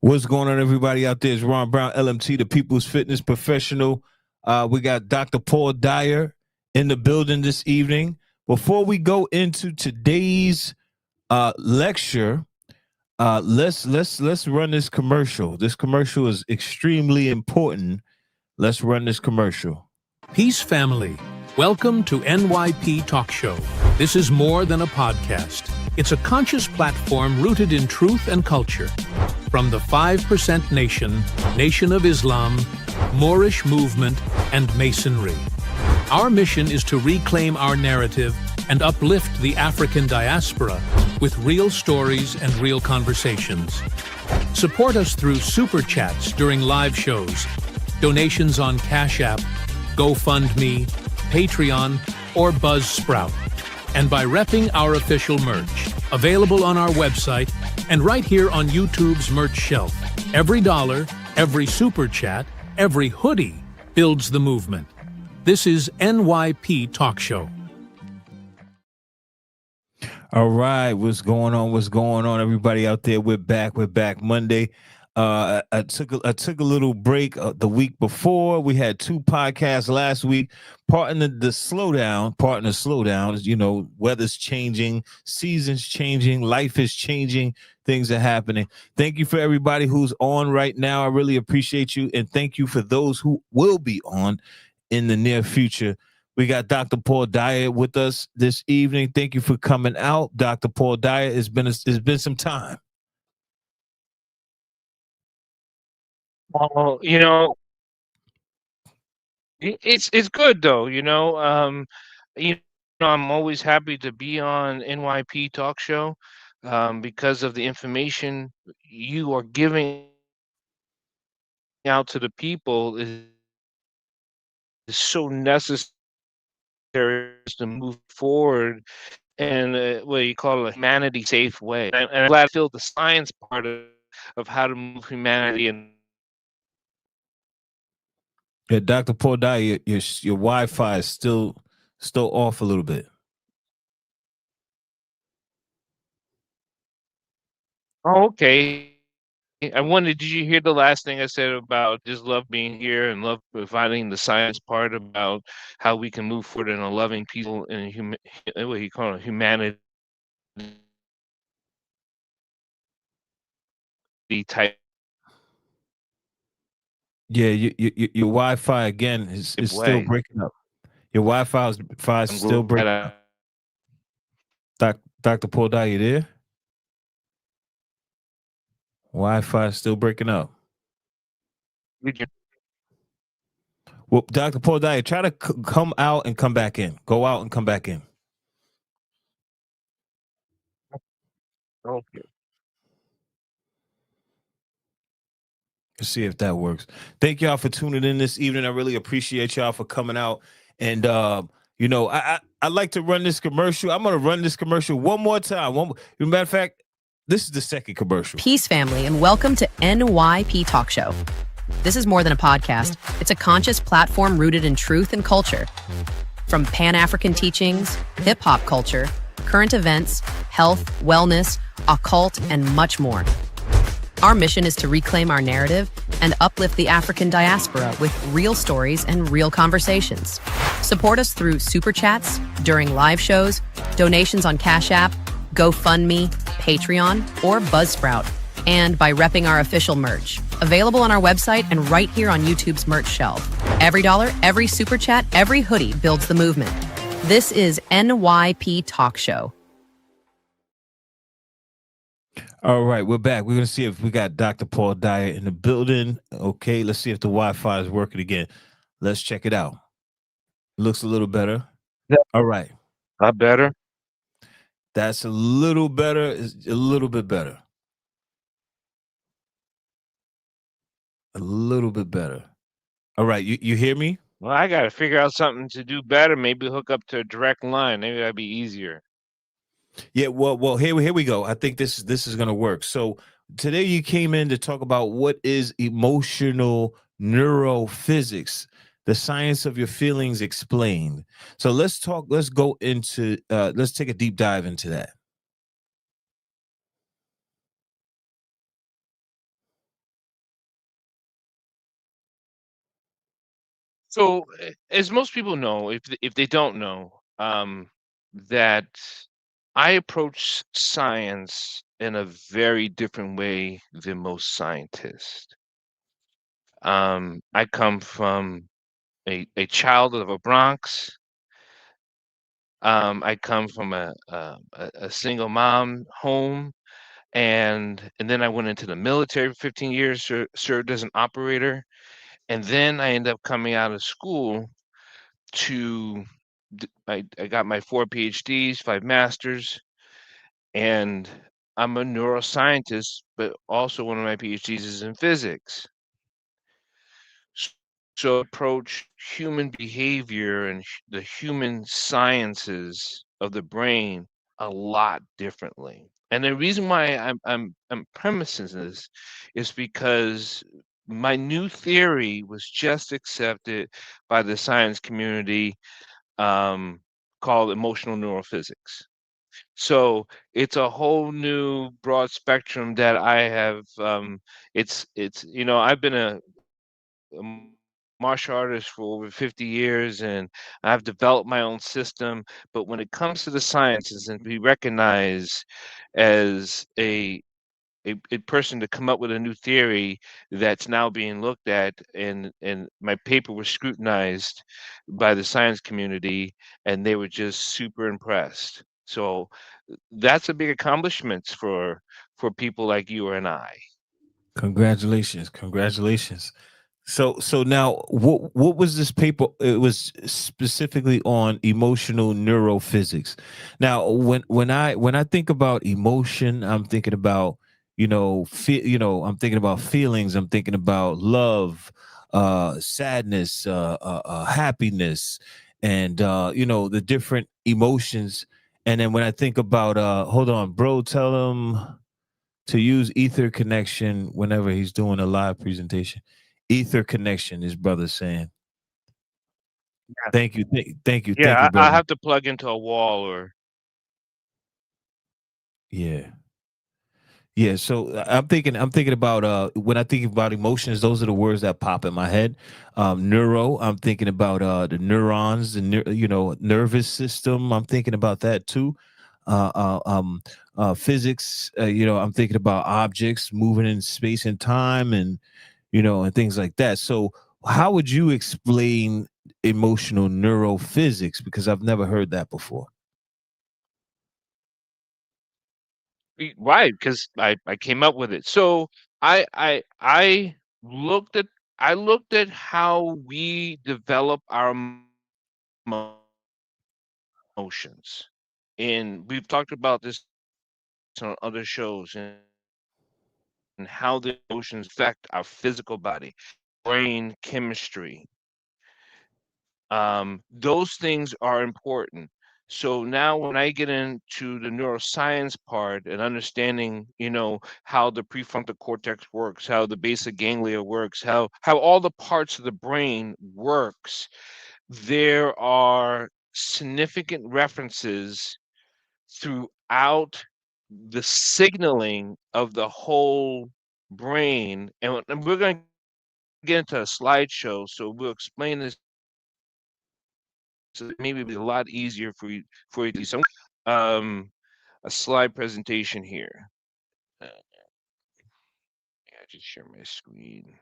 What's going on, everybody out there? It's Ron Brown, LMT, the People's Fitness Professional. We got Dr. Paul Dyer in the building this evening. Before we go into today's lecture, let's run this commercial. This commercial is extremely important. Let's run this commercial. Peace family, welcome to NYP Talk Show. This is more than a podcast. It's a conscious platform rooted in truth and culture. From the 5% Nation, Nation of Islam, Moorish movement, and Masonry. Our mission is to reclaim our narrative and uplift the African diaspora with real stories and real conversations. Support us through super chats during live shows, donations on Cash App, GoFundMe, Patreon, or Buzzsprout, and by repping our official merch, available on our website and right here on YouTube's merch shelf. Every dollar, every super chat, every hoodie builds the movement. This is NYP Talk Show. All right, what's going on? What's going on, everybody out there? We're back Monday. I took a little break the week before. We had 2 podcasts last week. Part in the slowdown, you know, weather's changing, seasons changing, life is changing, things are happening. Thank you for everybody who's on right now. I really appreciate you, and thank you for those who will be on in the near future. We got Dr. Paul Dyer with us this evening. Thank you for coming out, Dr. Paul Dyer. It's been some time. Well, you know, it's good though. I'm always happy to be on NYP Talk Show because of the information you are giving out to the people is so necessary to move forward in what you call a humanity safe way. And I'm glad I feel the science part of how to move humanity and. Yeah, Dr. Paul Dyer, your Wi-Fi is still off a little bit. Oh, okay. I wondered, did you hear the last thing I said about just love being here and love providing the science part about how we can move forward in a loving people and what you call it, humanity type Yeah, your Wi-Fi again is still way. breaking up. Your Wi-Fi is still breaking up. Dr. Paul Dyer, you there? Wi-Fi is still breaking up. Well, Dr. Paul Dyer, try to come out and come back in. Go out and come back in. Okay. Let's see if that works. Thank y'all for tuning in this evening. I really appreciate y'all for coming out. And you know, I like to run this commercial. I'm gonna run this commercial one more time. As a matter of fact, this is the second commercial. Peace family, and welcome to NYP Talk Show. This is more than a podcast. It's a conscious platform rooted in truth and culture. From Pan-African teachings, hip-hop culture, current events, health, wellness, occult, and much more. Our mission is to reclaim our narrative and uplift the African diaspora with real stories and real conversations. Support us through super chats, during live shows, donations on Cash App, GoFundMe, Patreon, or Buzzsprout, and by repping our official merch, available on our website and right here on YouTube's merch shelf. Every dollar, every super chat, every hoodie builds the movement. This is NYP Talk Show. All right, we're back. We're going to see if we got Dr. Paul Dyer in the building. Okay, let's see if the Wi-Fi is working again. Let's check it out. Looks a little better. All right. Not better? That's a little better. It's a little bit better. A little bit better. All right, you hear me? Well, I got to figure out something to do better. Maybe hook up to a direct line. Maybe that'd be easier. Yeah, well, here we go. I think this is gonna work. So today you came in to talk about what is emotional neurophysics, the science of your feelings explained. So let's go into let's take a deep dive into that. So, as most people know, if they don't know, that I approach science in a very different way than most scientists. I come from a child of a Bronx. I come from a single mom home, and then I went into the military for 15 years, served as an operator, and then I ended up coming out of school to I got my 4 PhDs, 5 masters, and I'm a neuroscientist, but also one of my PhDs is in physics. S- So I approach human behavior and the human sciences of the brain a lot differently. And the reason why I'm premising this is because my new theory was just accepted by the science community, um, called emotional neurophysics. So it's a whole new broad spectrum that I have. I've been a martial artist for over 50 years, and I've developed my own system. But when it comes to the sciences and be recognized as a person to come up with a new theory that's now being looked at, and my paper was scrutinized by the science community, and they were just super impressed. So that's a big accomplishment for people like you and I. Congratulations, congratulations. So now, what was this paper? It was specifically on emotional neurophysics. Now, when I think about emotion, I'm thinking about, I'm thinking about feelings. I'm thinking about love, sadness, happiness, and the different emotions. And then when I think about, hold on, bro, tell him to use ether connection whenever he's doing a live presentation. Ether connection, his brother saying. Yeah. Thank you, thank Yeah, you, I brother. have to plug into a wall or Yeah. Yeah, so I'm thinking about when I think about emotions, those are the words that pop in my head. Neuro, I'm thinking about the neurons, nervous system. I'm thinking about that too. Uh, uh, um, Physics, I'm thinking about objects moving in space and time, and things like that. So, how would you explain emotional neurophysics? Because I've never heard that before. right, because I came up with it. So I looked at I looked at how we develop our emotions. And we've talked about this on other shows and how the emotions affect our physical body, brain chemistry. Those things are important. So now when I get into the neuroscience part and understanding, how the prefrontal cortex works, how the basic ganglia works, how all the parts of the brain works, there are significant references throughout the signaling of the whole brain. And we're going to get into a slideshow, so we'll explain this. So maybe it'll be a lot easier for you to see. So a slide presentation here. Yeah, just share my screen.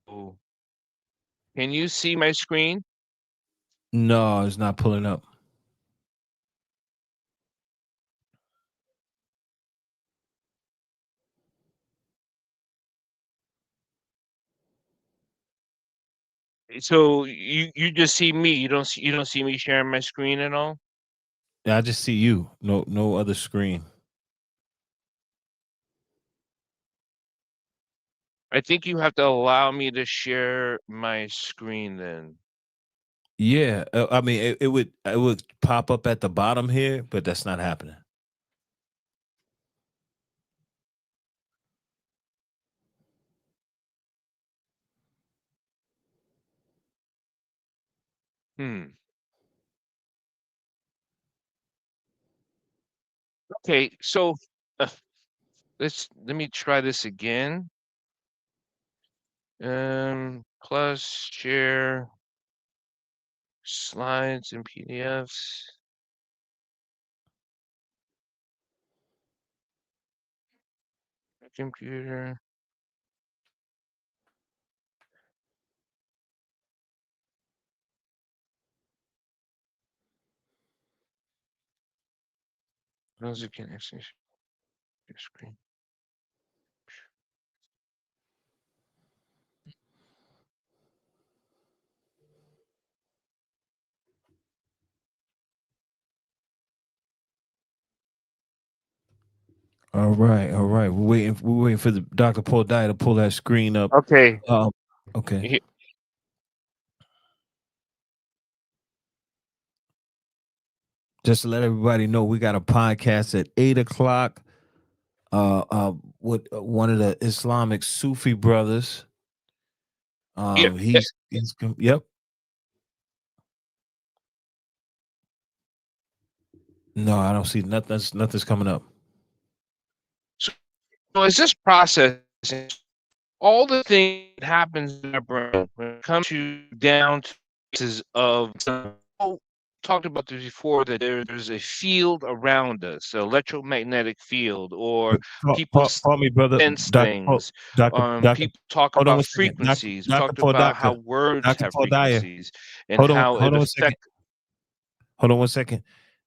Oh, can you see my screen? No, it's not pulling up. So you just see me. You don't see me sharing my screen at all. I just see you. No other screen. I think you have to allow me to share my screen then. Yeah, I mean, it would pop up at the bottom here, but that's not happening. Okay, so uh, let me try this again. Plus share slides and PDFs. Computer. Those can access your screen. All right, all right. We're waiting for the Dr. Paul Dyer to pull that screen up. Okay. Okay. He- Just to let everybody know, we got a podcast at 8 o'clock. With one of the Islamic Sufi brothers. yeah, Yep. No, I don't see nothing's coming up. So as this process, all the things that happens in our brain when it comes to down to pieces of talked about this before, that there's a field around us, an electromagnetic field, or people Pardon me, brother. sense Dr. Paul, things. Dr. People talk Hold on about one second. frequencies. We Dr. talked Paul about how Doctor. words Dr. have Paul Dyer. frequencies and how Hold it on one second. affects. Hold on one second.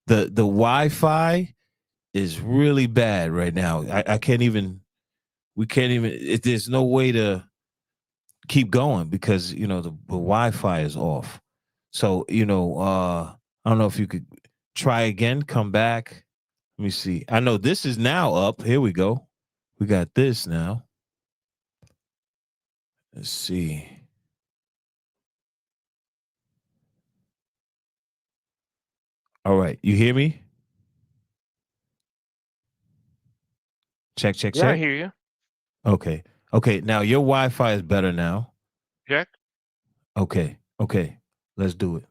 The Wi-Fi is really bad right now. I can't even. We can't even. There's no way to keep going because the Wi-Fi is off. So I don't know if you could try again, come back. Let me see. I know this is now up. Here we go. We got this now. Let's see. All right, you hear me? Check, check, Yeah, I check. hear you. Okay. Okay, now your Wi-Fi is better now. Jack. Okay. Okay. Let's do it.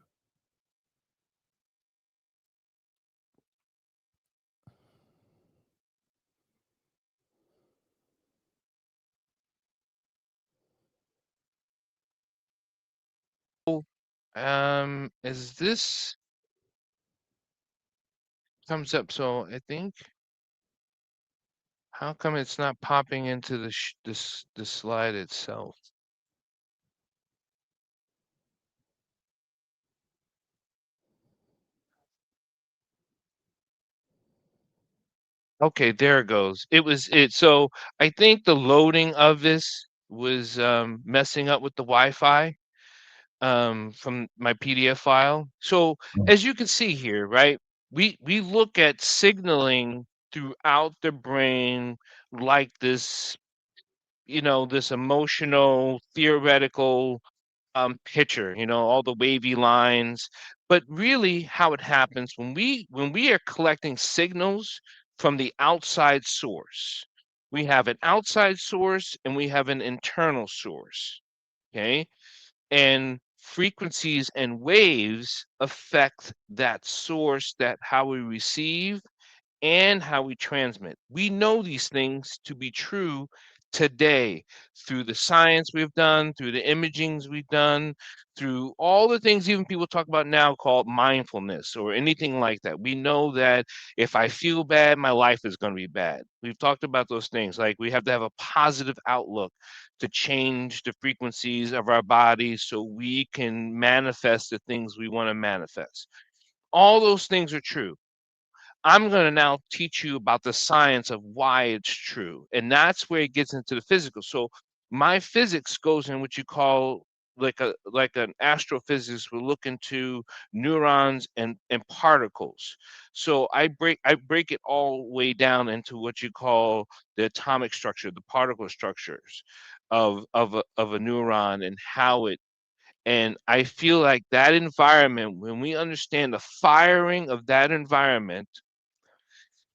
Is this comes up? So I think, how come it's not popping into the slide itself? Okay, there it goes. So I think the loading of this was messing up with the Wi-Fi from my PDF file. So as you can see here, right? We look at signaling throughout the brain like this, this emotional, theoretical picture, all the wavy lines. But really how it happens when we are collecting signals from the outside source. We have an outside source and we have an internal source. Okay. And frequencies and waves affect that source, that how we receive and how we transmit. We know these things to be true today through the science we've done, through the imagings we've done, through all the things even people talk about now called mindfulness or anything like that. We know that if I feel bad, my life is going to be bad. We've talked about those things. Like we have to have a positive outlook to change the frequencies of our bodies so we can manifest the things we want to manifest. All those things are true. I'm going to now teach you about the science of why it's true. And that's where it gets into the physical. So my physics goes in what you call like an astrophysicist will look into neurons and particles. So I break it all the way down into what you call the atomic structure, the particle structures of a neuron and how it, and I feel like that environment, when we understand the firing of that environment,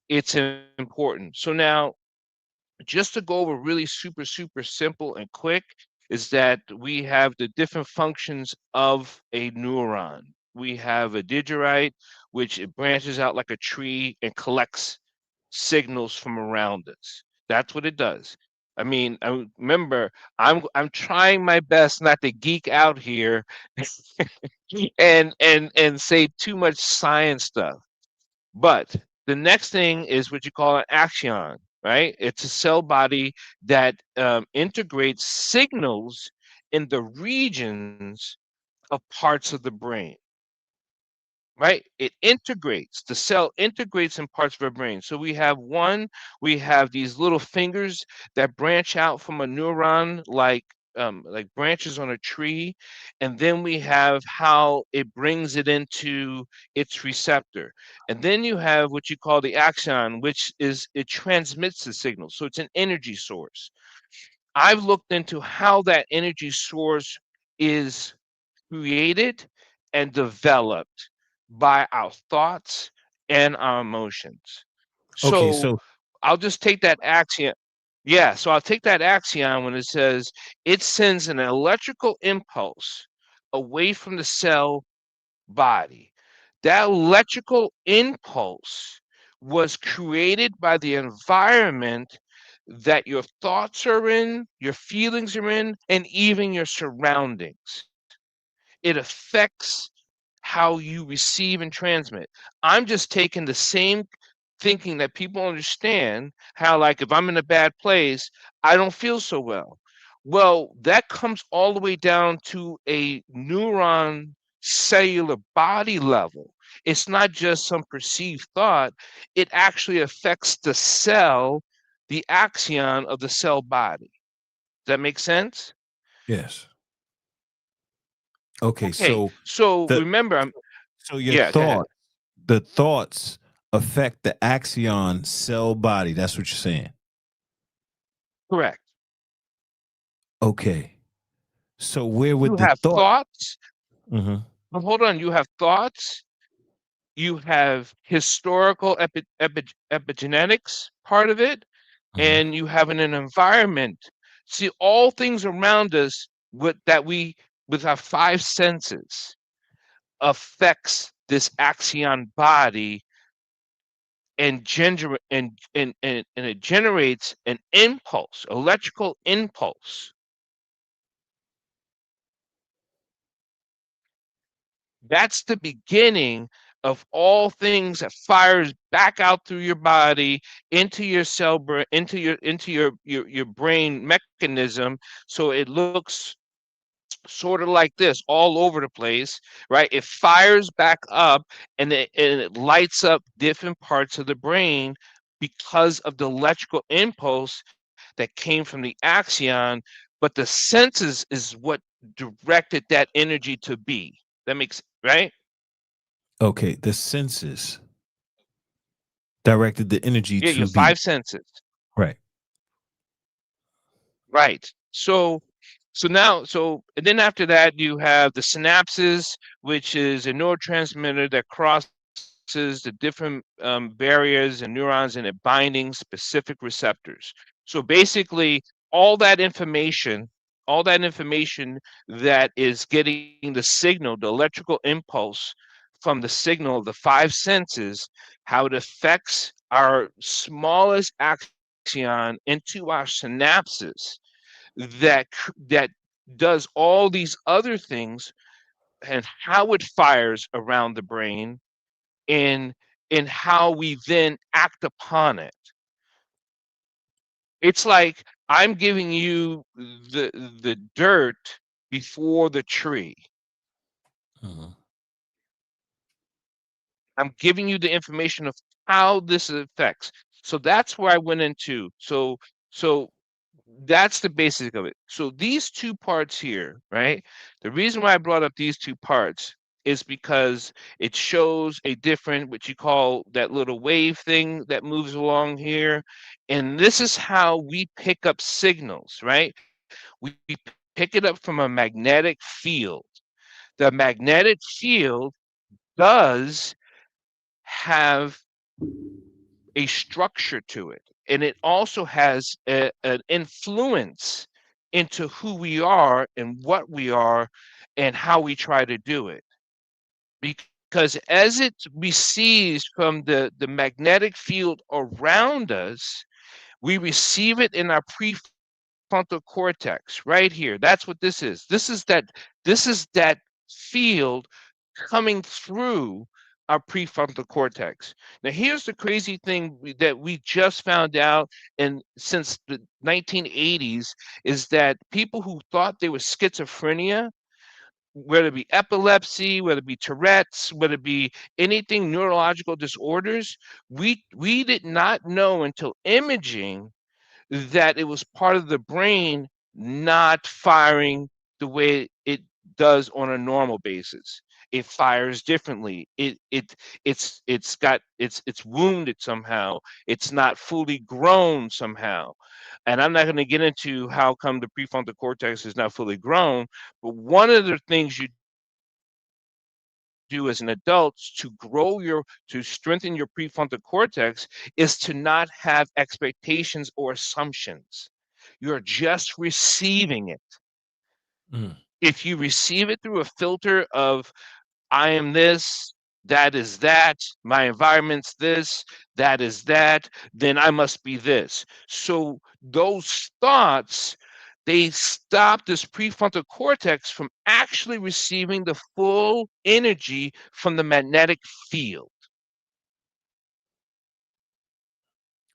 it's important. So now, just to go over really super, super simple and quick, is that we have the different functions of a neuron. we have a dendrite, which it branches out like a tree and collects signals from around us. That's what it does. I mean, I remember I'm trying my best not to geek out here and say too much science stuff. But the next thing is what you call an axon, right? It's a cell body that integrates signals in the regions of parts of the brain, right? It integrates, the cell integrates in parts of our brain. So we have these little fingers that branch out from a neuron like branches on a tree, and then we have how it brings it into its receptor. And then you have what you call the axon, which is it transmits the signal. So it's an energy source. I've looked into how that energy source is created and developed by our thoughts and our emotions. Okay, So so I'll just take that axiom. Yeah, so I'll take that axiom when it says it sends an electrical impulse away from the cell body. That electrical impulse was created by the environment that your thoughts are in, your feelings are in, and even your surroundings. It affects how you receive and transmit. I'm just taking the same thinking that people understand how, like, if I'm in a bad place, I don't feel so well. Well, that comes all the way down to a neuron cellular body level. It's not just some perceived thought, it actually affects the cell, the axon of the cell body. Does that make sense? yes. Okay, Okay, so so the remember, I'm, so your yeah, go ahead. the thoughts affect the axion cell body. That's what you're saying. Correct. Okay. So where You would the have thought? thoughts, Mhm. but hold on, you have thoughts, you have historical epigenetics part of it, Mhm. and you have an environment. See, all things around us with our five senses affects this axion body and it generates an impulse, electrical impulse. That's the beginning of all things that fires back out through your body into your into your brain mechanism. So it looks sort of like this all over the place, right? It fires back up and it lights up different parts of the brain because of the electrical impulse that came from the axon, but the senses is what directed that energy to be. That makes right? Okay, the senses directed the energy Yeah, your to be five senses. right. Right. So and then after that you have the synapses, which is a neurotransmitter that crosses the different barriers and neurons and it binding specific receptors. So basically, all that information, all that information that is getting the signal, the electrical impulse from the signal of the five senses, how it affects our smallest axon into our synapses that does all these other things and how it fires around the brain and how we then act upon it. It's like I'm giving you the dirt before the tree. Mhm. I'm giving you the information of how this affects. So that's where I went into. So that's the basic of it. So these two parts here, right? The reason why I brought up these two parts is because it shows a different, what you call that little wave thing that moves along here. And this is how we pick up signals, right? We pick it up from a magnetic field. The magnetic field does have a structure to it, and it also has an influence into who we are and what we are and how we try to do it. because as it receives from the magnetic field around us, we receive it in our prefrontal cortex right here. That's what this is. This is that field coming through our prefrontal cortex. Now, here's the crazy thing that we just found out, and since the 1980s, is that people who thought they were schizophrenia, whether it be epilepsy, whether it be Tourette's, whether it be anything neurological disorders, we did not know until imaging that it was part of the brain not firing the way it does on a normal basis. It fires differently. It's wounded somehow. It's not fully grown somehow. And I'm not going to get into how come the prefrontal cortex is not fully grown, but one of the things you do as an adult to strengthen your prefrontal cortex is to not have expectations or assumptions. You're just receiving it. Mm. If you receive it through a filter of I am this, that is that, my environment's this, that is that, then I must be this. So those thoughts, they stop this prefrontal cortex from actually receiving the full energy from the magnetic field.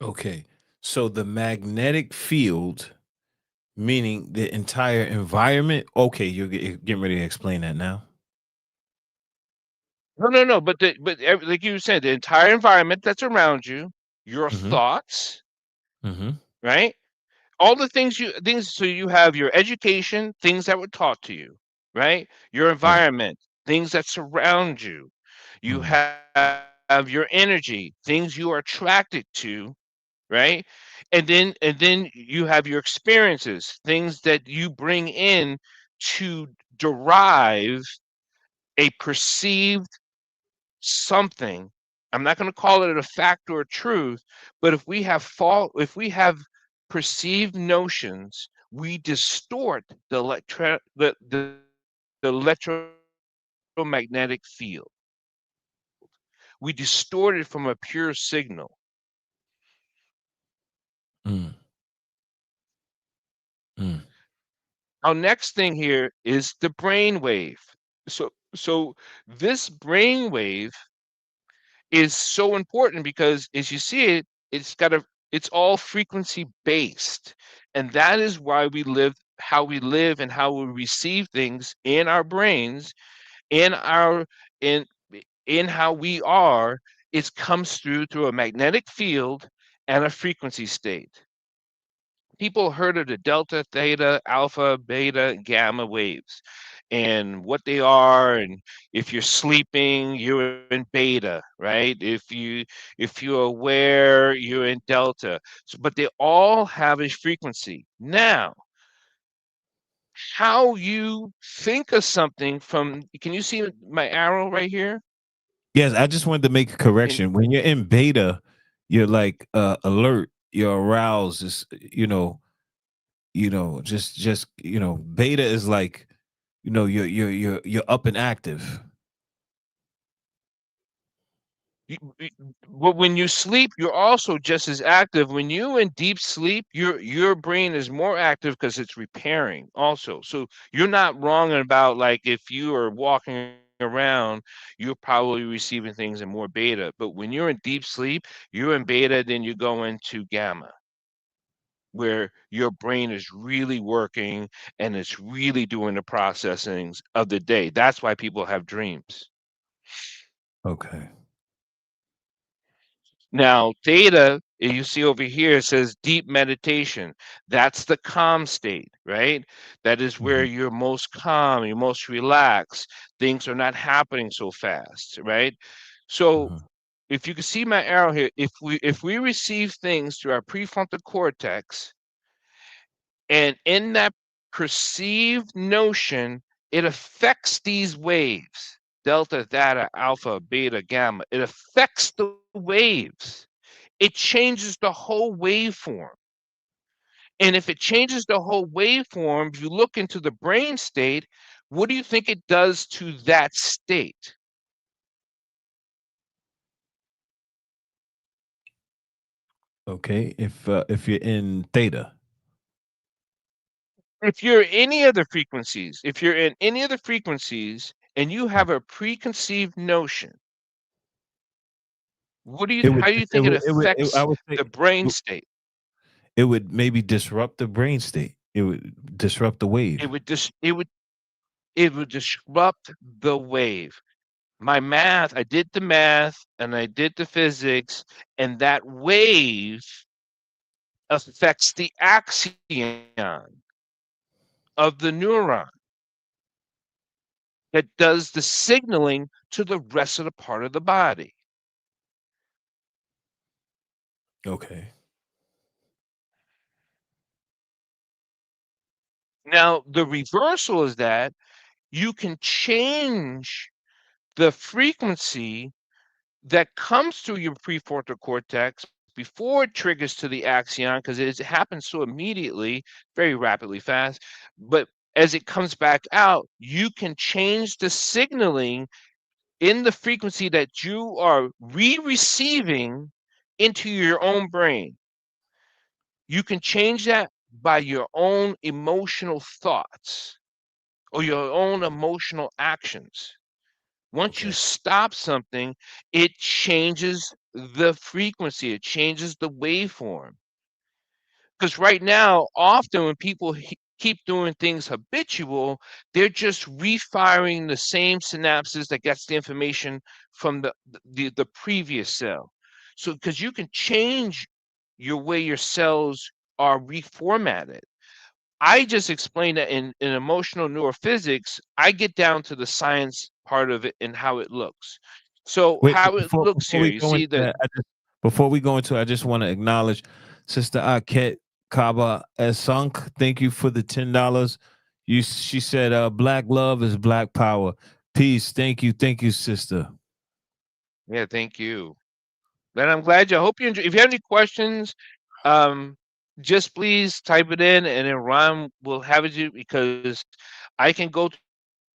Okay. So the magnetic field, meaning the entire environment. Okay, you're getting ready to explain that now. No. Like you said, the entire environment that's around you, your Mm-hmm. thoughts, Mm-hmm. right? All the things, so you have your education, things that were taught to you, right? Your Right. environment, things that surround you. You Mm. have your energy, things you are attracted to, right? And then you have your experiences, things that you bring in to derive a perceived something. I'm not going to call it a fact or a truth, but if we have perceived notions, we distort the electromagnetic field. We distort it from a pure signal. Mm. Mm. Our next thing here is the brain wave. So this brain wave is so important because as you see it, it's all frequency based. And that is why we live and how we receive things in our brains, in our in in how we are, it comes through a magnetic field and a frequency state. People heard of the delta, theta, alpha, beta, gamma waves and what they are. And if you're sleeping, you're in beta, right? If you're aware, you're in delta. But they all have a frequency. Now, how you think of something from, can you see my arrow right here? Yes, I just wanted to make a And correction. When you're in beta, you're like alert, you're aroused. Is beta is like, you're up and active. but when you sleep, you're also just as active. When you in deep sleep, your brain is more active because it's repairing also. So you're not wrong about, like, if you are walking around, you're probably receiving things in more beta. But when you're in deep sleep, you're in beta, then you go into gamma, where your brain is really working and it's really doing the processings of the day. That's why people have dreams. Okay. Now, theta, you see over here, it says deep meditation. That's the calm state, right? That is where Mm-hmm. you're most calm, you're most relaxed. Things are not happening so fast, right? So Mm-hmm. if you can see my arrow here, if we receive things through our prefrontal cortex, and in that perceived notion, it affects these waves, delta, theta, alpha, beta, gamma. It affects the waves. It changes the whole waveform. And if it changes the whole waveform, if you look into the brain state, what do you think it does to that state? Okay. If you're in theta. If you're any other frequencies, if you're in any other frequencies and you have a preconceived notion, It would how do you think it I affects would say the brain state? it would maybe disrupt the brain state. It would disrupt the It wave. would just it would disrupt the wave. My math, I did the math and I did the physics, and that wave affects the axon of the neuron that does the signaling to the rest of the part of the body. Okay. Now, the reversal is that you can change the frequency that comes through your prefrontal cortex before it triggers to the axon because it happens so immediately, very rapidly fast. But as it comes back out, you can change the signaling in the frequency that you are re-receiving into your own brain. You can change that by your own emotional thoughts or your own emotional actions. Once you Okay. stop something, it changes the frequency, it changes the waveform. Because right now, often when people keep doing things habitual, they're just refiring the same synapses that gets the information from the previous cell. So because you can change your way your cells are reformatted. I just explained that in emotional neurophysics, I get down to the science part of it and how it looks. So Wait, how it looks before here, we you go see into the that, before we go into, I just want to acknowledge Sister Aket Kaba Esunk. Thank you for the $10. She said, "Black love is black power. Peace. Thank you, sister." yeah, thank you. And I'm glad you. I hope you enjoy. If you have any questions, um, just please type it in, and then Ron will have it you because I can go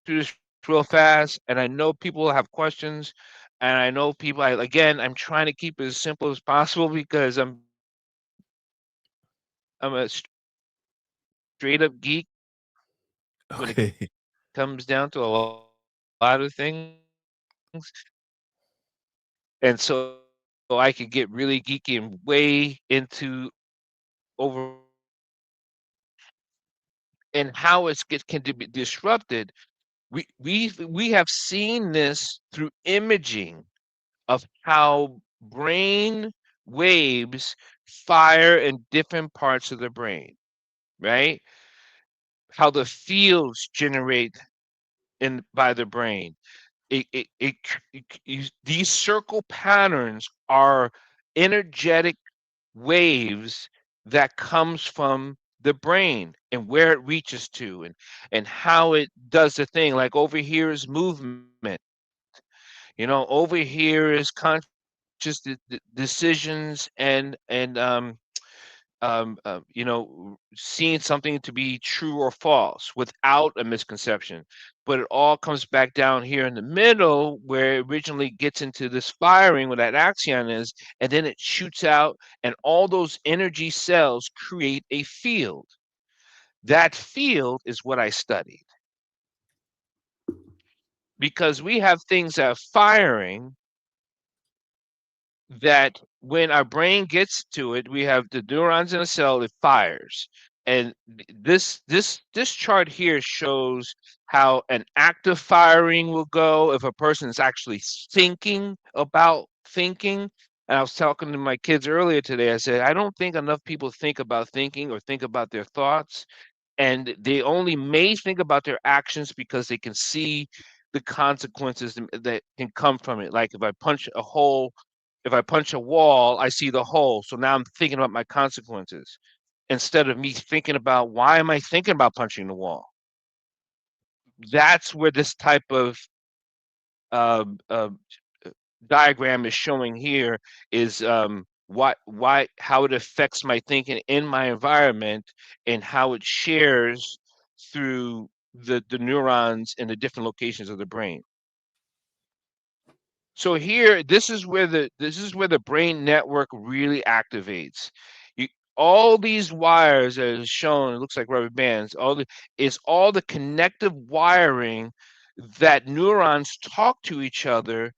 through this real fast, and I know people will have questions, and I know people. Again, I'm trying to keep it as simple as possible because I'm a straight up geek when it Okay. comes down to a lot of things, and so I could get really geeky and way into over and how it can be disrupted. We have seen this through imaging of how brain waves fire in different parts of the brain, right? How the fields generate in by the brain. These circle patterns are energetic waves that comes from the brain and where it reaches to and how it does the thing. Like over here is movement, over here is conscious decisions and seeing something to be true or false without a misconception. But it all comes back down here in the middle where it originally gets into this firing where that axon is, and then it shoots out, and all those energy cells create a field. That field is what I studied because we have things that are firing that when our brain gets to it, we have the neurons in a cell, it fires. And this chart here shows how an active firing will go if a person is actually thinking about thinking. And I was talking to my kids earlier today. I said, I don't think enough people think about thinking or think about their thoughts, and they only may think about their actions because they can see the consequences that can come from it. Like if I punch a wall, I see the hole. So now I'm thinking about my consequences instead of me thinking about why am I thinking about punching the wall. That's where this type of uh, uh, diagram is showing here is how it affects my thinking in my environment and how it shares through the neurons in the different locations of the brain. So here, this is where the brain network really activates. You, all these wires that is shown, it looks like rubber bands. All the connective wiring that neurons talk to each other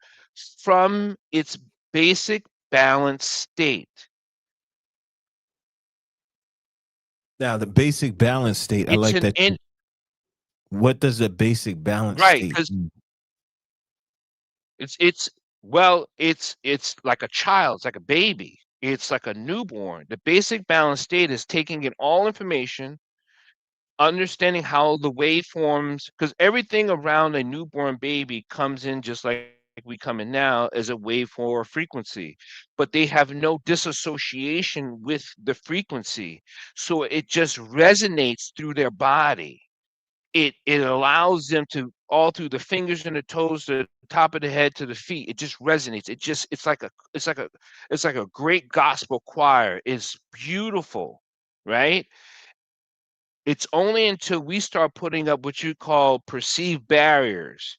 from its basic balance state. Now, the basic balance state, I It's like an that. in What does the basic balance right state because mean? it's like a child, it's like a baby, it's like a newborn. The basic balance state is taking in all information, understanding how the waveforms, because everything around a newborn baby comes in just like we come in now as a waveform or frequency, but they have no disassociation with the frequency. So it just resonates through their body. It allows them to all through the fingers and the toes to the top of the head to the feet. It just resonates. It's like a great gospel choir. It's beautiful, right? It's only until we start putting up what you call perceived barriers.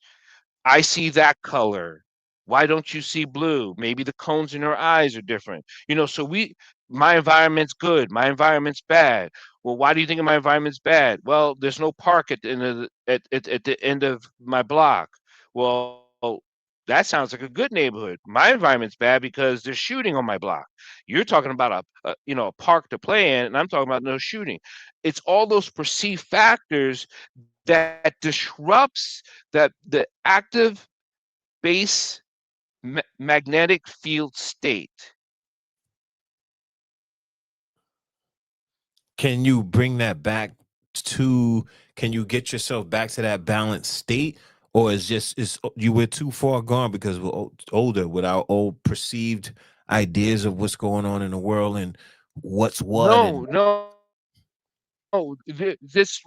I see that color. Why don't you see blue? Maybe the cones in our eyes are different. So my environment's good, my environment's bad. Well, why do you think my environment's bad? Well, there's no park at the end of at the end of my block. Well, that sounds like a good neighborhood. My environment's bad because there's shooting on my block. You're talking about a park to play in, and I'm talking about no shooting. It's all those perceived factors that disrupts the active base magnetic field state. Can you bring that back to? Can you get yourself back to that balanced state, or is you were too far gone because we're older with our old perceived ideas of what's going on in the world and what's what and No, this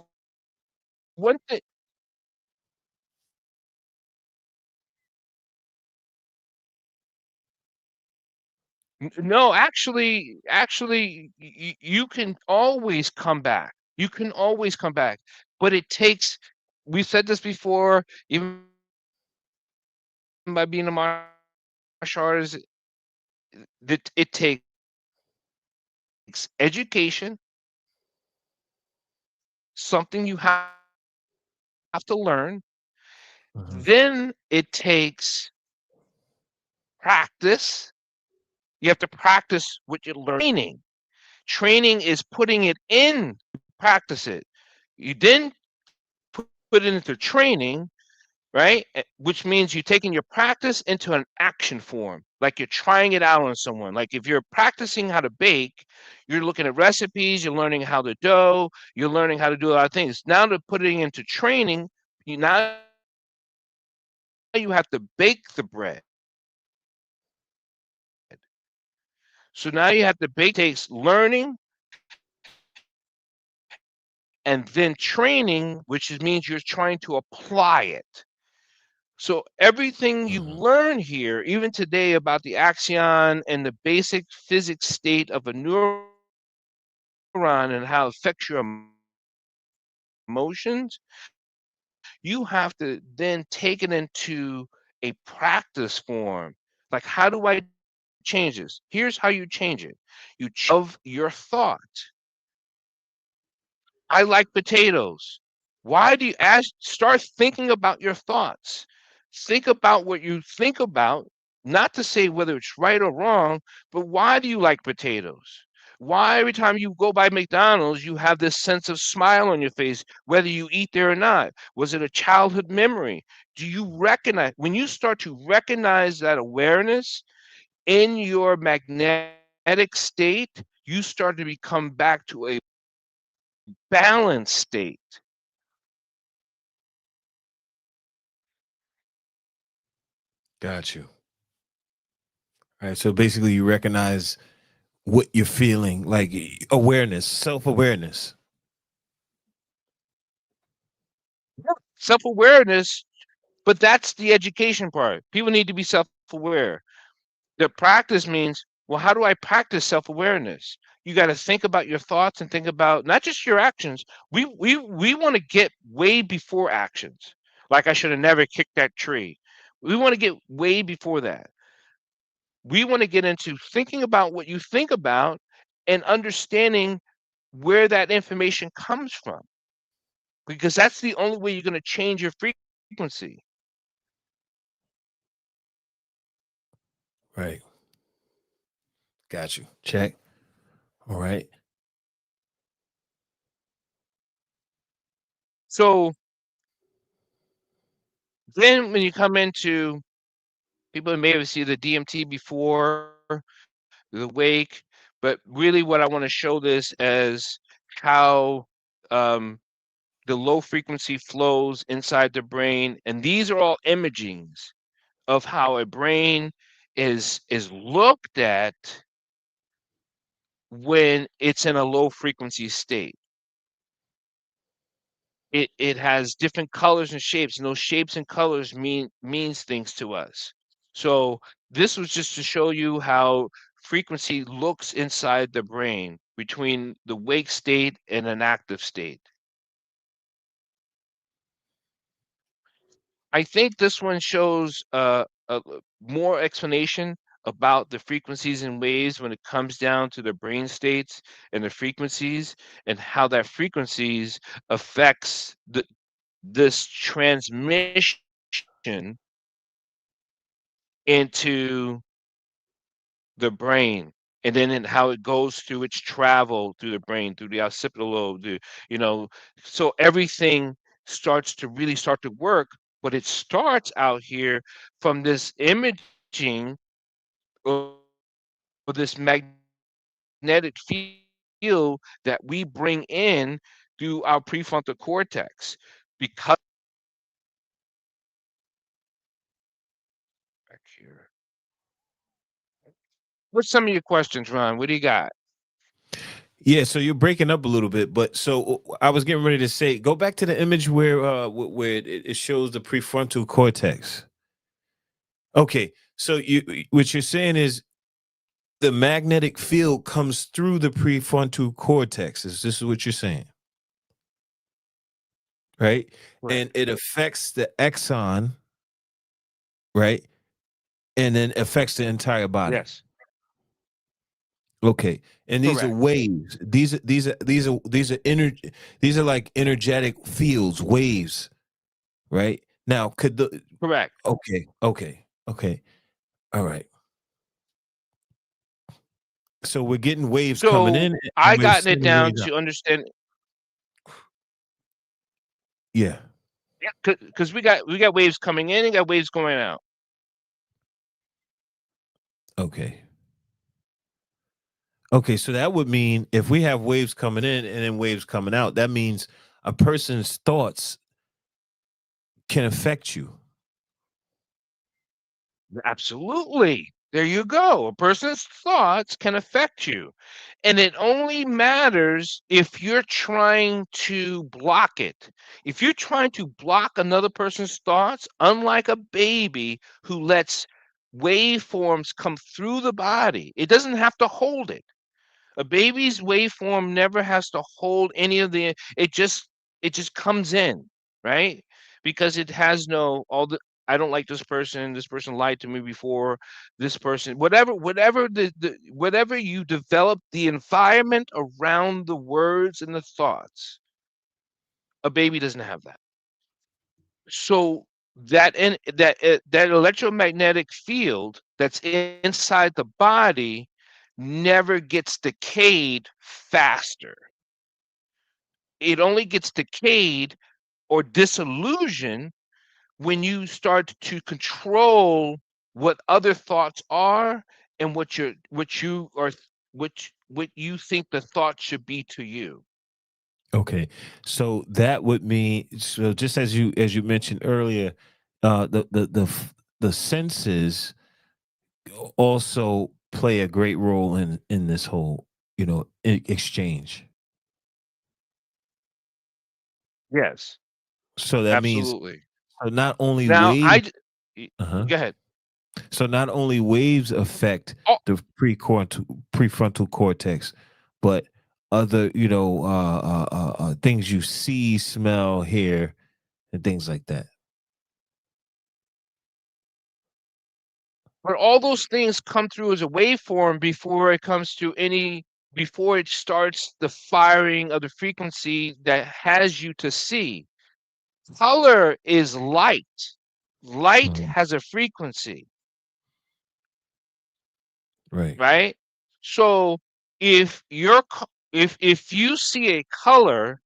one thing. No, actually, you can always come back. You can always come back, but it takes. We've said this before, even by being a martial artist, that it takes education, something you have to learn. Then it takes practice. You have to practice what you're learning. Training is putting it in, practice it. You then put it into training, right? Which means you're taking your practice into an action form, like you're trying it out on someone. Like if you're practicing how to bake, you're looking at recipes, you're learning how to dough, you're learning how to do a lot of things. Now to putting into training, now you have to bake the bread. So now you have to bake the bread. So now you have to bake the bread. That takes learning and then training, which means you're trying to apply it. So everything you mhm, learn here, even today about the axon and the basic physics state of a neuron and how it affects your emotions, you have to then take it into a practice form. Like, how do I change this? Here's how you change it. You change it of your thought. I like potatoes. Why do you start thinking about your thoughts? Think about what you think about, not to say whether it's right or wrong, but why do you like potatoes? Why every time you go by McDonald's, you have this sense of smile on your face, whether you eat there or not? Was it a childhood memory? Do you recognize when you start to recognize that awareness in your magnetic state, you start to become back to a balanced state. got you. All right, so basically, you recognize what you're feeling, like awareness, self awareness. Self awareness, but that's the education part. People need to be self aware. The practice means, well, how do I practice self awareness? You got to think about your thoughts and think about not just your actions. We want to get way before actions. Like I should have never kicked that tree. We want to get way before that. We want to get into thinking about what you think about and understanding where that information comes from, because that's the only way you're going to change your frequency. Right. Got you. Check. All right. So then when you come into, people may have seen the DMT before, the wake, but really what I want to show this as how um, the low frequency flows inside the brain. And these are all imagings of how a brain is looked at when it's in a low frequency state. It has different colors and shapes, and those shapes and colors means things to us. So this was just to show you how frequency looks inside the brain between the wake state and an active state. I think this one shows more explanation about the frequencies and waves when it comes down to the brain states and the frequencies, and how that frequencies affects this transmission into the brain, and then in how it goes through its travel through the brain, through the occipital lobe, so everything starts to really start to work. But it starts out here from this imaging, or this magnetic field that we bring in through our prefrontal cortex. Because back here, what's some of your questions, Ron? What do you got? Yeah, so you're breaking up a little bit, but so I was getting ready to say, go back to the image where it shows the prefrontal cortex. Okay, so what you're saying is the magnetic field comes through the prefrontal cortex. Is this what you're saying? Right? Correct. And it affects the axon, right? And then affects the entire body. Yes. Okay. And these are Correct. waves. These are like energetic fields, waves, right? Now, could the Correct. okay. All right. So we're getting waves coming So in I and we're gotten it sending down waves out. to understand. Yeah. Yeah, because we got waves coming in and got waves going out. Okay. Okay, so that would mean if we have waves coming in and then waves coming out, that means a person's thoughts can affect you. Absolutely. There you go. A person's thoughts can affect you. And it only matters if you're trying to block it. If you're trying to block another person's thoughts, unlike a baby who lets waveforms come through the body, it doesn't have to hold it. A baby's waveform never has to hold any of the, it just comes in, right? Because it has no all the, I don't like this person lied to me before, this person, whatever whatever you develop the environment around the words and the thoughts, a baby doesn't have that. So that electromagnetic field that's inside the body never gets decayed faster. It only gets decayed or disillusioned when you start to control what other thoughts are, and what you think the thought should be to you. Okay. So that would mean, so just as you mentioned earlier, the senses also play a great role in this whole, exchange. Yes, So that means absolutely. not only Now waves, y- uh-huh. go ahead. So not only waves affect Oh, the prefrontal cortex, but other, things you see, smell, hear, and things like that. But all those things come through as a waveform before it starts the firing of the frequency that has you to see. Color is light. Light Mhm. has a frequency, Right. right? So if you see a color,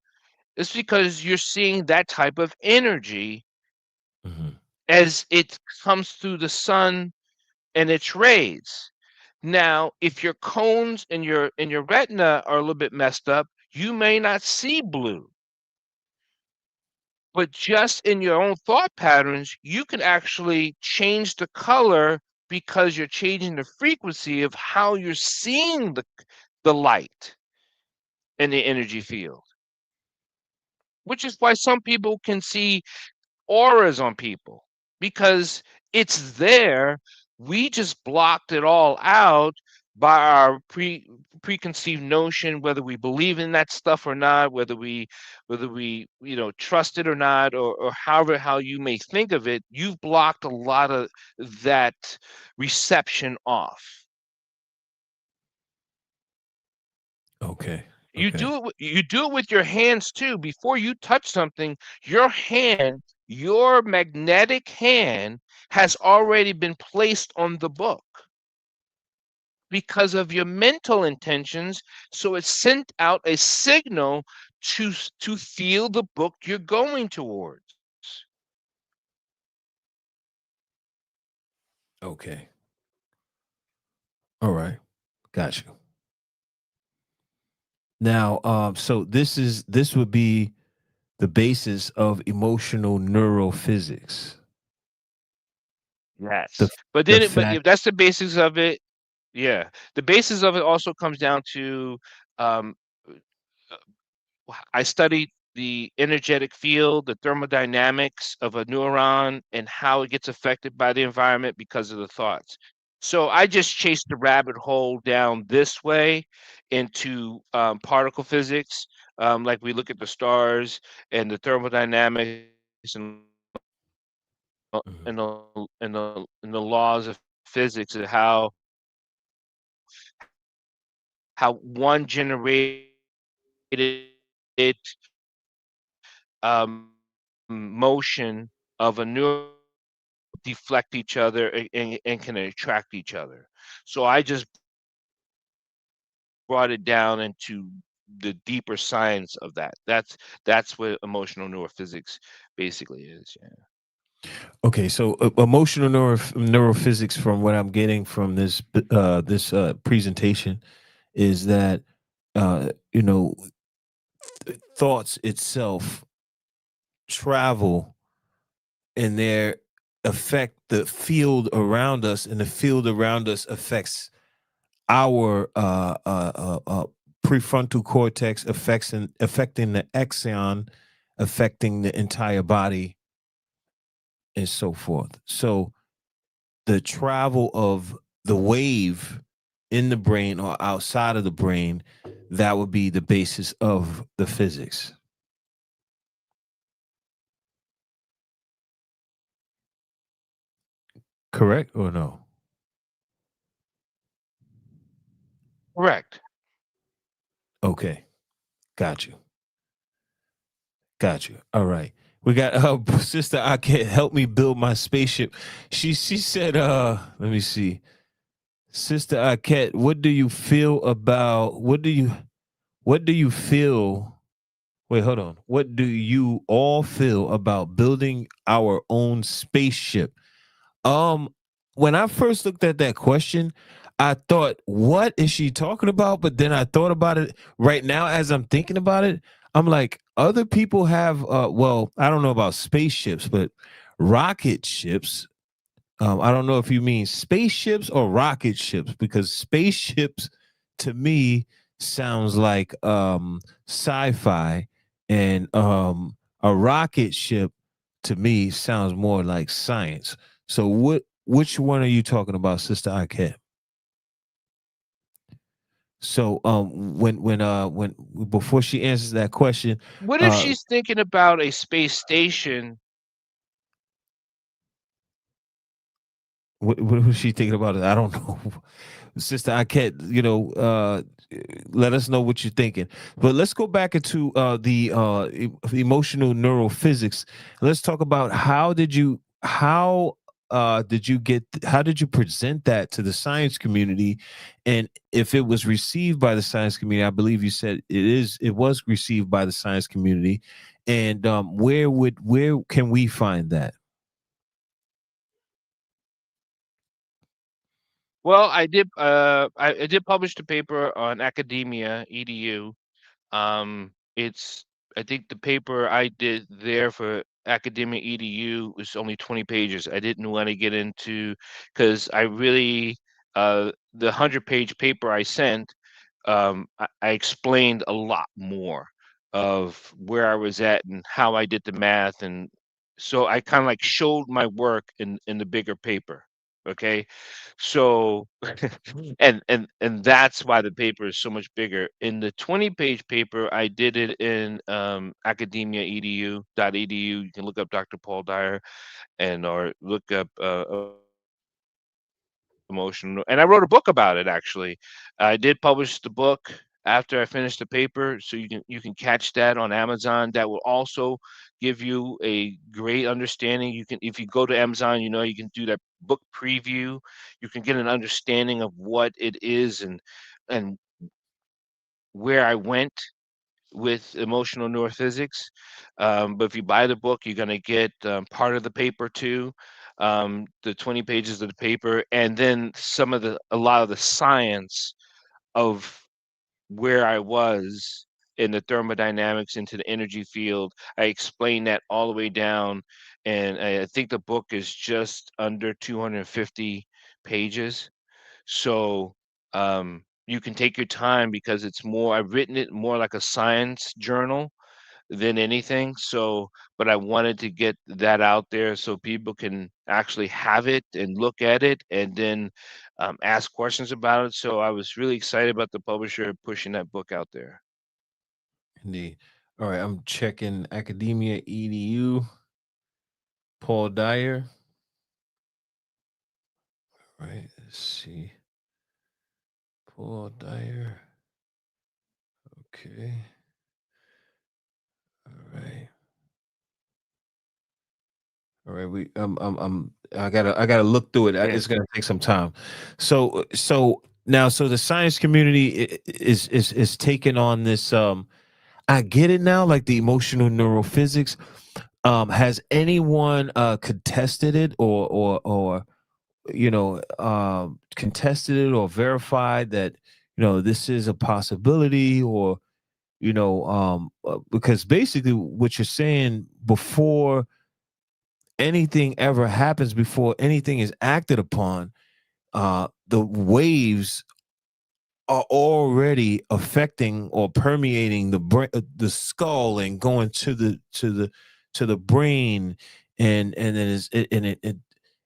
it's because you're seeing that type of energy Mhm. as it comes through the sun and its rays. Now, if your cones and your retina are a little bit messed up, you may not see blue. But just in your own thought patterns, you can actually change the color because you're changing the frequency of how you're seeing the light in the energy field. Which is why some people can see auras on people because it's there. We just blocked it all out by our preconceived notion, whether we believe in that stuff or not, whether we trust it or not, or however how you may think of it. You've blocked a lot of that reception off. Okay. You Okay. do it. You do it with your hands too. Before you touch something, your magnetic hand, has already been placed on the book because of your mental intentions. So it sent out a signal to feel the book you're going towards. Okay. All right. Got you. Now, so this would be the basis of emotional neurophysics. The Yes. But the but fact. if that's the basics of it, yeah. The basis of it also comes down to um, I studied the energetic field, the thermodynamics of a neuron, and how it gets affected by the environment because of the thoughts. So I just chased the rabbit hole down this way into particle physics, like we look at the stars and the thermodynamics Mhm. and the laws of physics and how one generated motion of a neuron deflect each other and can attract each other. So I just brought it down into the deeper science of that. That's what emotional neurophysics basically is. Yeah. Okay, so emotional neurophysics, from what I'm getting from this presentation, is that you know thoughts itself travel and they affect the field around us, and the field around us affects our prefrontal cortex, affecting the axon, affecting the entire body, and so forth. So the travel of the wave in the brain or outside of the brain, that would be the basis of the physics. Correct or no? Correct. Okay, got you. Got you. All right. We got sister, I can't help me build my spaceship. She said, let me see. Sister Aket, what do you feel? Wait, hold on. What do you all feel about building our own spaceship? Um, when I first looked at that question, I thought, what is she talking about? But then I thought about it right now as I'm thinking about it. I'm like, other people have well, I don't know about spaceships, but rocket ships. I don't know if you mean spaceships or rocket ships, because spaceships to me sounds like sci-fi, and a rocket ship to me sounds more like science. So which one are you talking about, Sister Ike? So when before she answers that question, What if uh she's thinking about a space station What was she thinking about it? I don't know. Sister, I can't, let us know what you're thinking. But let's go back into the emotional neurophysics. Let's talk about how did you present that to the science community, and if it was received by the science community. I believe you said it was received by the science community, and where can we find that? Well, I did publish the paper on Academia Edu. It's I think the paper I did there for Academia Edu was only 20 pages. I didn't want to get into because I really the 100-page paper I sent, I explained a lot more of where I was at and how I did the math, and so I kind of like showed my work in the bigger paper. Okay, so and that's why the paper is so much bigger. In the 20-page paper, I did it in academia.edu. You can look up Dr. Paul Dyer and or look up emotional. And I wrote a book about it actually. I did publish the book after I finished the paper, so you can catch that on Amazon. That will also give you a great understanding. You can, if you go to Amazon, you can do that book preview. You can get an understanding of what it is and where I went with emotional neurophysics. But if you buy the book, you're going to get part of the paper too, the 20 pages of the paper, and then a lot of the science of where I was in the thermodynamics into the energy field. I explain that all the way down, and I think the book is just under 250 pages. So you can take your time because I've written it more like a science journal than anything. So, but I wanted to get that out there so people can actually have it and look at it and then ask questions about it. So I was really excited about the publisher pushing that book out there. Indeed. All right, I'm checking Academia Edu. Paul Dyer. All right, let's see. Paul Dyer. Okay. All right. All right. I gotta look through it. Yeah. It's gonna take some time. So the science community is taking on this. I get it now, like the emotional neurophysics. Has anyone contested it or contested it or verified that this is a possibility, or because basically what you're saying, before anything ever happens, before anything is acted upon, the waves are already affecting or permeating the brain, the skull, and going to the brain, and then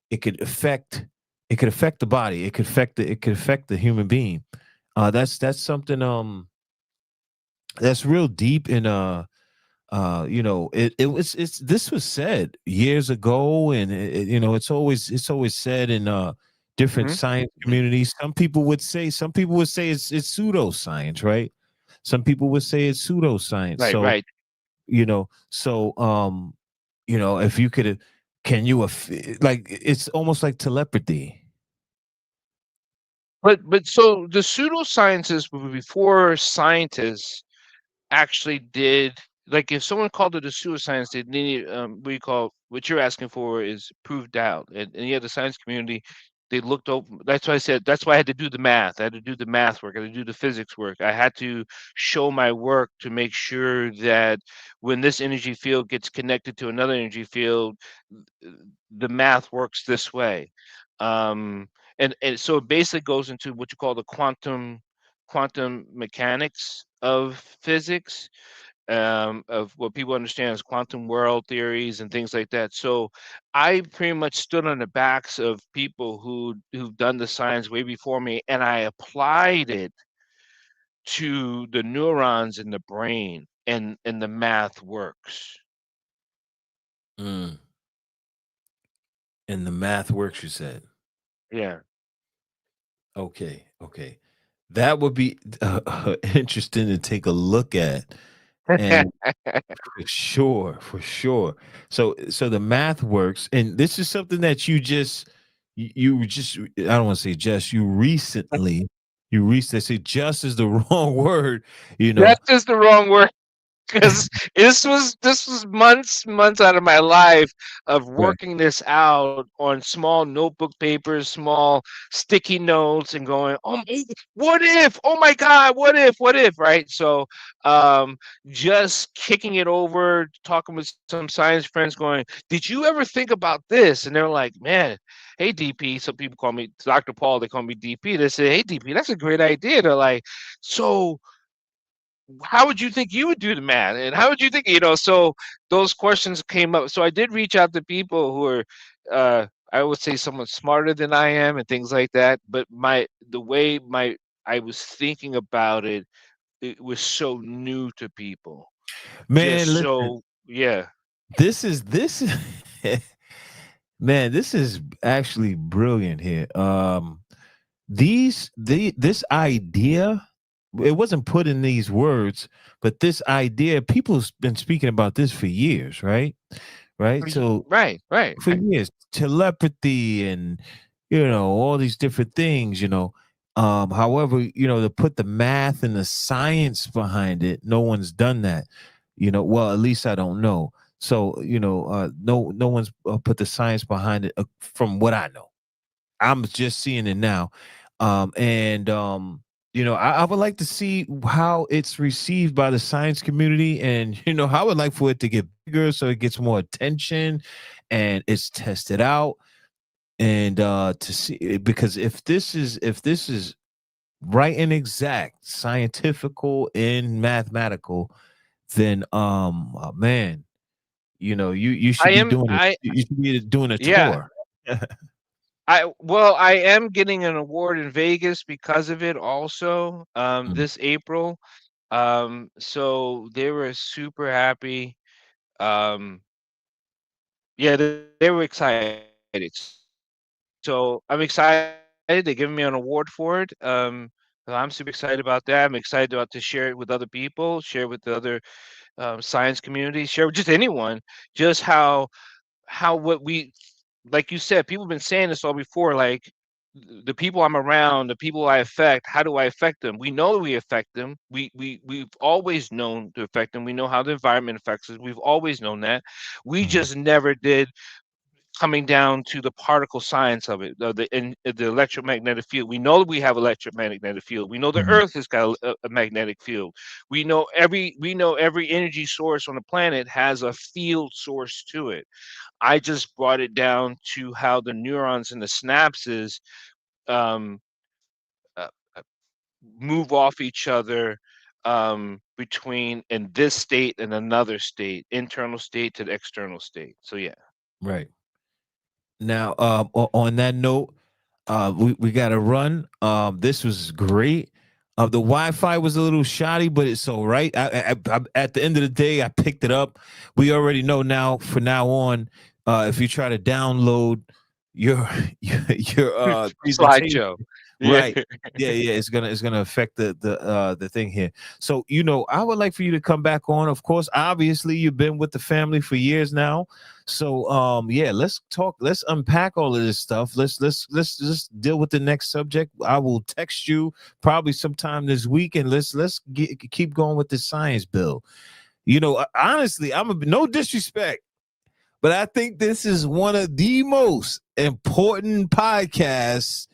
it could affect, the body. It could affect the human being. That's something that's real deep in it's this was said years ago, and it's always said in different Hmm. science communities. Some people would say it's pseudoscience, right? Some people would say it's pseudoscience. Right, So right. if you could, can you like, it's almost like telepathy. But so the pseudosciences were before scientists actually did, like if someone called it a pseudoscience, they need what you're asking for is proved out. And yeah, the science community, they looked over. That's why I said that's why I had to do the math. I had to do the math work. I had to do the physics work. I had to show my work to make sure that when this energy field gets connected to another energy field, the math works this way. Um, and so it basically goes into what you call the quantum mechanics of physics, of what people understand as quantum world theories and things like that. So I pretty much stood on the backs of people who've done the science way before me, and I applied it to the neurons in the brain, and the math works. Mm. And the math works, you said. Yeah. Okay, okay. That would be interesting to take a look at, and for sure, for sure. So the math works, and this is something that you just I don't want to say just you recently say just is the wrong word, you know. That's just the wrong word. Because this was months out of my life of Right. working this out on small notebook papers, small sticky notes, and going, oh, what if? Oh my God, what if? Right. So, um, just kicking it over, talking with some science friends, going, did you ever think about this? And they're like, man, hey DP. Some people call me Dr. Paul. They call me DP. They say, hey DP, that's a great idea. They're like, so how would you think you would do the math? And how would you think, so those questions came up. So I did reach out to people who are, I would say someone smarter than I am and things like that. But the way I was thinking about it, it was so new to people. Man, Just listen, so, yeah. this is man, this is actually brilliant here. This idea, it wasn't put in these words, but this idea, people's been speaking about this for years, right, so Right, right, for right. years, telepathy and all these different things, however, to put the math and the science behind it, no one's done that, well, at least I don't know. So no one's put the science behind it, from what I know. I'm just seeing it now. And I would like to see how it's received by the science community. And I would like for it to get bigger so it gets more attention and it's tested out. And to see, because if this is right and exact, scientifical and mathematical, then man, you I should be am, doing it. You should be doing a yeah. tour. I am getting an award in Vegas because of it also, Mm, this April. So they were super happy. Um, yeah, they were excited. So I'm excited. They're giving me an award for it. So I'm super excited about that. I'm excited about to share it with other people, share it with the other science community, share with just anyone, just how what we, like you said, people have been saying this all before, like the people I'm around, the people I affect, how do I affect them? We know we affect them. We've always known to affect them. We know how the environment affects us. We've always known that. We mm, just never did coming down to the particle science of it, the electromagnetic field. We know that we have electromagnetic field. We know the mm. Earth has got a magnetic field. We know every energy source on the planet has a field source to it. I just brought it down to how the neurons and the synapses um, uh, uh, move off each other between in this state and another state, internal state to the external state. So yeah. Right. Now, on that note, we got to run. This was great. The Wi-Fi was a little shoddy, but it's all right. At the end of the day, I picked it up. We already know now. From now on, if you try to download your your presentation, Slideshow. Yeah. right? Yeah, yeah, it's gonna affect the thing here. So I would like for you to come back on. Of course, obviously, you've been with the family for years now. So yeah, let's talk, let's unpack all of this stuff. Let's just deal with the next subject. I will text you probably sometime this week, and keep going with the science bill. Honestly, no disrespect, but I think this is one of the most important podcasts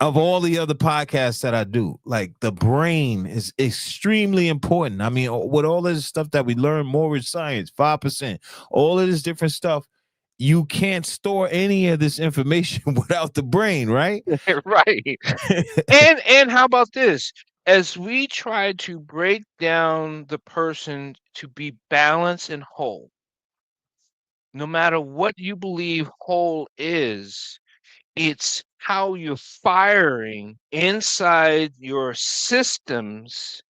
of all the other podcasts that I do. Like, the brain is extremely important. I mean, with all this stuff that we learn more with science, 5%, all of this different stuff, you can't store any of this information without the brain, right? Right. And how about this? As we try to break down the person to be balanced and whole, no matter what you believe whole is, it's how you're firing inside your systems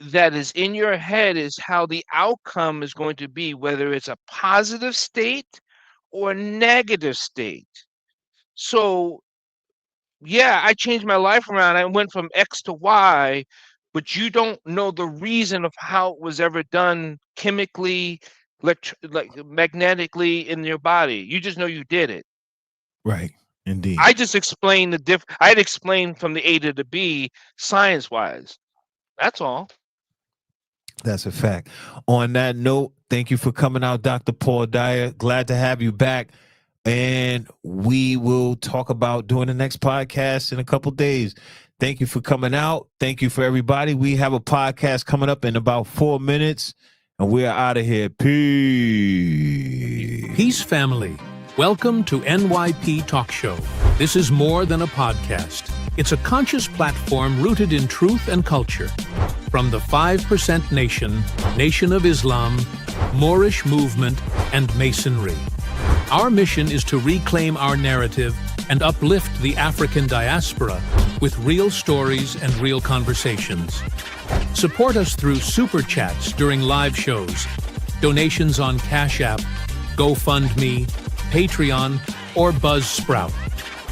that is in your head is how the outcome is going to be, whether it's a positive state or a negative state. So yeah, I changed my life around. I went from X to Y, but you don't know the reason of how it was ever done chemically, like magnetically in your body. You just know you did it. Right. Indeed. I just explained I'd explained from the A to the B science-wise. That's all. That's a fact. On that note, thank you for coming out, Dr. Paul Dyer. Glad to have you back. And we will talk about doing the next podcast in a couple days. Thank you for coming out. Thank you for everybody. We have a podcast coming up in about 4 minutes, and we're out of here. Peace. Peace, family. Welcome to NYP Talk Show. This is more than a podcast. It's a conscious platform rooted in truth and culture. From the 5% Nation, Nation of Islam, Moorish movement, and Masonry. Our mission is to reclaim our narrative and uplift the African diaspora with real stories and real conversations. Support us through super chats during live shows, donations on Cash App, GoFundMe, Patreon, or Buzzsprout,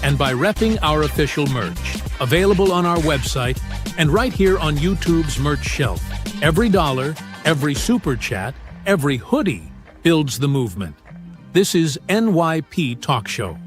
and by repping our official merch, available on our website and right here on YouTube's merch shelf. Every dollar, every super chat, every hoodie builds the movement. This is NYP Talk Show.